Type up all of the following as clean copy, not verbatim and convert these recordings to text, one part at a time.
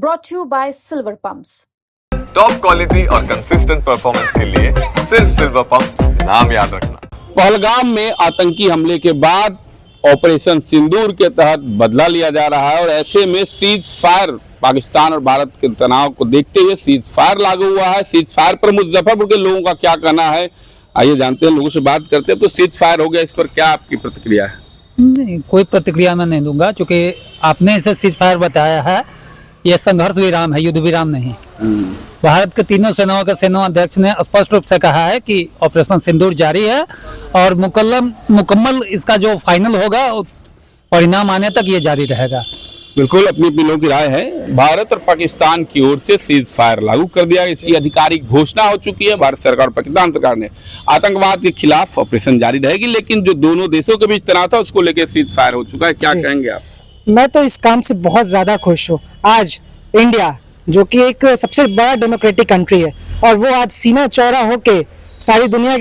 brought to you by Silver Pumps. Top quality और consistent performance के लिए सिर्फ सिल्वर पंप्स, नाम याद रखना। पहलगाम में आतंकी हमले के बाद ऑपरेशन सिंदूर के तहत बदला लिया जा रहा है और ऐसे में सीज फायर, पाकिस्तान और भारत के तनाव को देखते हुए सीज फायर लागू हुआ है। सीज फायर पर मुजफ्फरपुर के लोगों का क्या कहना है, आइए जानते हैं, लोगों से बात करते हैं। तो सीज फायर हो गया, इस पर क्या आपकी प्रतिक्रिया है? नहीं, कोई प्रतिक्रिया मैं नहीं दूंगा, क्योंकि आपने इसे सीज फायर बताया है। यह संघर्ष विराम है, युद्ध विराम नहीं। भारत के तीनों सेनाओं के सेना अध्यक्ष ने स्पष्ट रूप से कहा है कि ऑपरेशन सिंदूर जारी है और मुकम्मल इसका जो फाइनल होगा परिणाम आने तक ये जारी रहेगा। बिल्कुल, अपनी अपनी लोगों की राय है। भारत और पाकिस्तान की ओर से सीज फायर लागू कर दिया, इसकी आधिकारिक घोषणा हो चुकी है। भारत सरकार और पाकिस्तान सरकार ने आतंकवाद के खिलाफ ऑपरेशन जारी रहेगी, लेकिन जो दोनों देशों के बीच तनाव था उसको लेकर सीज फायर हो चुका है। क्या कहेंगे आप? मैं तो इस काम से बहुत ज्यादा खुश हूँ। आज इंडिया जो कि एक सबसे बड़ा डेमोक्रेटिक कंट्री है और वो आज सीना चौड़ा होके सारी दुनिया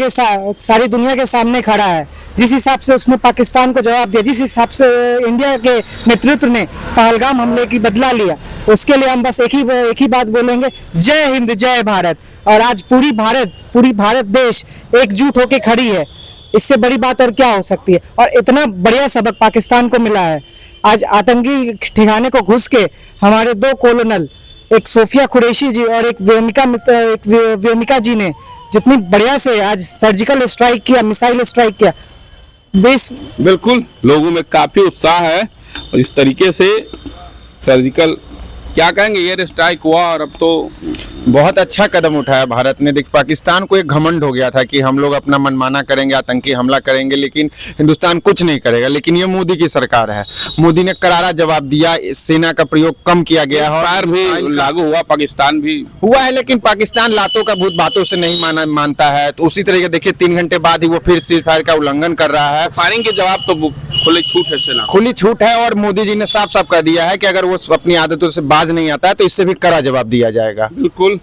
के सामने खड़ा है। जिस हिसाब से उसने पाकिस्तान को जवाब दिया, जिस हिसाब से इंडिया के नेतृत्व ने पहलगाम हमले की बदला लिया, उसके लिए हम बस एक ही बात बोलेंगे, जय हिंद जय भारत। और आज पूरी भारत देश एकजुट होके खड़ी है। इससे बड़ी बात और क्या हो सकती है? और इतना बढ़िया सबक पाकिस्तान को मिला है। आज आतंकी ठिकाने को घुस के हमारे दो कोलोनल, एक सोफिया कुरैशी जी और एक व्योमिका जी ने जितनी बढ़िया से आज सर्जिकल स्ट्राइक किया, मिसाइल स्ट्राइक किया। बिल्कुल, लोगों में काफी उत्साह है और इस तरीके से सर्जिकल, क्या कहेंगे, एयर स्ट्राइक हुआ और अब तो बहुत अच्छा कदम उठाया भारत ने। देखिए, पाकिस्तान को एक घमंड हो गया था कि हम लोग अपना मनमाना करेंगे, आतंकी हमला करेंगे, लेकिन हिंदुस्तान कुछ नहीं करेगा। लेकिन ये मोदी की सरकार है, मोदी ने करारा जवाब दिया, सेना का प्रयोग कम किया गया है। फायर भी लागू हुआ, पाकिस्तान भी हुआ है, लेकिन पाकिस्तान लातों का भूत बातों से नहीं मानता है। तो उसी तरीके देखिए 3 घंटे बाद ही वो फिर सीज फायर का उल्लंघन कर रहा है। फायरिंग के जवाब तो खुली छूट है, सेना खुली छूट है और मोदी जी ने साफ साफ कह दिया है कि अगर वो अपनी आदतों से बाज नहीं आता है तो इससे भी कड़ा जवाब दिया जाएगा। बिल्कुल,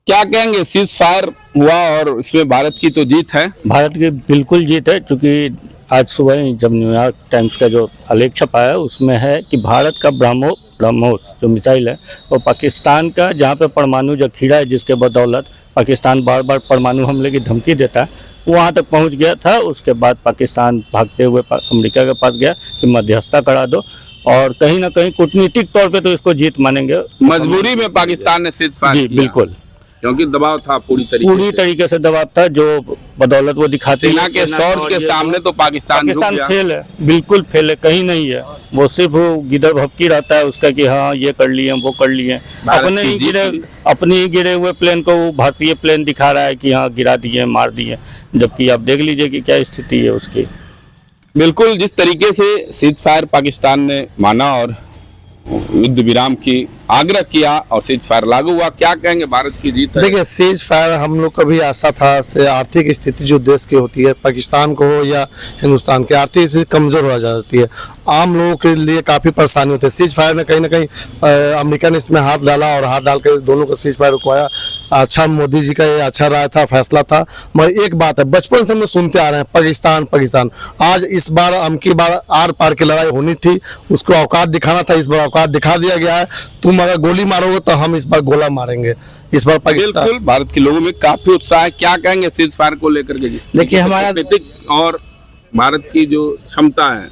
क्या कहेंगे, सीज फायर हुआ और इसमें भारत की तो जीत है? भारत की बिल्कुल जीत है, क्योंकि आज सुबह ही जब न्यूयॉर्क टाइम्स का जो आलेख छपा है उसमें है कि भारत का ब्रह्मोस जो मिसाइल है वो पाकिस्तान का, जहाँ पे परमाणु जखीरा है जिसके बदौलत पाकिस्तान बार बार परमाणु हमले की धमकी देता है, वहाँ तक पहुँच गया था। उसके बाद पाकिस्तान भागते हुए अमेरिका के पास गया कि मध्यस्थता करा दो, और कहीं ना कहीं कूटनीतिक तौर पे तो इसको जीत मानेंगे। मजबूरी में पाकिस्तान ने सीज फायर जी बिल्कुल, क्योंकि दबाव था, पूरी तरीके से दबाव था, जो बदौलत वो दिखाते सेना के शौर्य के सामने तो पाकिस्तान फेल है, बिल्कुल फेल है, कहीं नहीं है। वो सिर्फ गिदड़ भपकी रहता है उसका कि हाँ ये कर लिए वो कर लिए। अपने ही गिरे हुए प्लेन को वो भारतीय प्लेन दिखा रहा है कि हाँ गिरा दिए, मार दिए, जबकि आप देख लीजिए कि क्या स्थिति है उसकी। बिल्कुल, जिस तरीके से सीज फायर पाकिस्तान ने माना और युद्ध विराम की आग्रह किया और सीज फायर लागू हुआ, क्या कहेंगे, भारत की जीत है? देखिए, सीज फायर हम लोग को भी आशा था। से आर्थिक स्थिति जो देश की होती है, पाकिस्तान को हो या हिंदुस्तान की, आर्थिक स्थिति कमजोर हो जाती है। आम लोगों के लिए काफ़ी परेशानी होती है। सीज फायर में कहीं ना कहीं अमेरिका ने इसमें हाथ डाला और हाथ डाल के दोनों को सीज फायर रुकवाया। अच्छा, मोदी जी का ये अच्छा राय था, फैसला था। मगर एक बात है, बचपन से हम लोग सुनते आ रहे हैं पाकिस्तान। आज इस बार अमकी बार आर पार की लड़ाई होनी थी, उसको औकात दिखाना था। इस बार औकात दिखा दिया गया है। तुम अगर गोली मारोगे तो हम इस बार गोला मारेंगे। इस बार पाकिस्तान। बिल्कुल, भारत के लोगों में काफी उत्साह है। क्या कहेंगे सीज फायर को लेकर के? देखिए, हमारा और भारत की जो क्षमता है,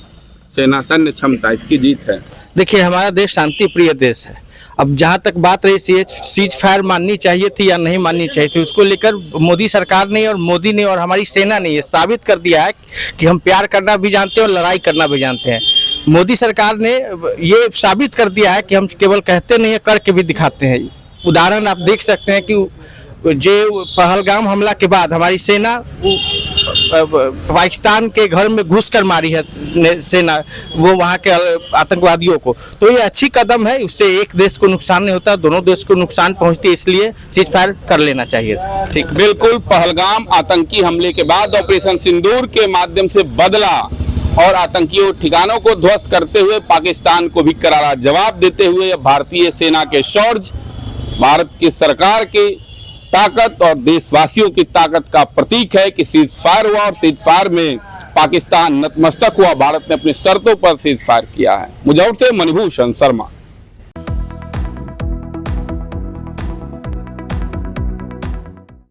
सेना सैन्य क्षमता, इसकी जीत है। देखिए, हमारा देश शांति प्रिय देश है। अब जहाँ तक बात रही सीज फायर माननी चाहिए थी या नहीं माननी चाहिए थी, उसको लेकर मोदी सरकार ने और मोदी ने और हमारी सेना ने ये साबित कर दिया है कि हम प्यार करना भी जानते हैं और लड़ाई करना भी जानते हैं। मोदी सरकार ने ये साबित कर दिया है कि हम केवल कहते नहीं है, करके भी दिखाते हैं। उदाहरण आप देख सकते हैं कि जो पहलगाम हमला के बाद हमारी सेना पाकिस्तान के घर में घुसकर मारी है सेना, वो वहाँ के आतंकवादियों को। तो ये अच्छी कदम है, उससे एक देश को नुकसान नहीं होता, दोनों देश को नुकसान पहुँचती है, इसलिए सीज फायर कर लेना चाहिए था। ठीक, बिल्कुल, पहलगाम आतंकी हमले के बाद ऑपरेशन सिंदूर के माध्यम से बदला और आतंकियों ठिकानों को ध्वस्त करते हुए पाकिस्तान को भी करारा जवाब देते हुए भारतीय सेना के शौर्य, भारत की सरकार की ताकत और देशवासियों की ताकत का प्रतीक है कि सीज फायर हुआ और सीज फायर में पाकिस्तान नतमस्तक हुआ। भारत ने अपनी शर्तों पर सीज फायर किया है। मुजफ्फरपुर से मणिभूषण शर्मा।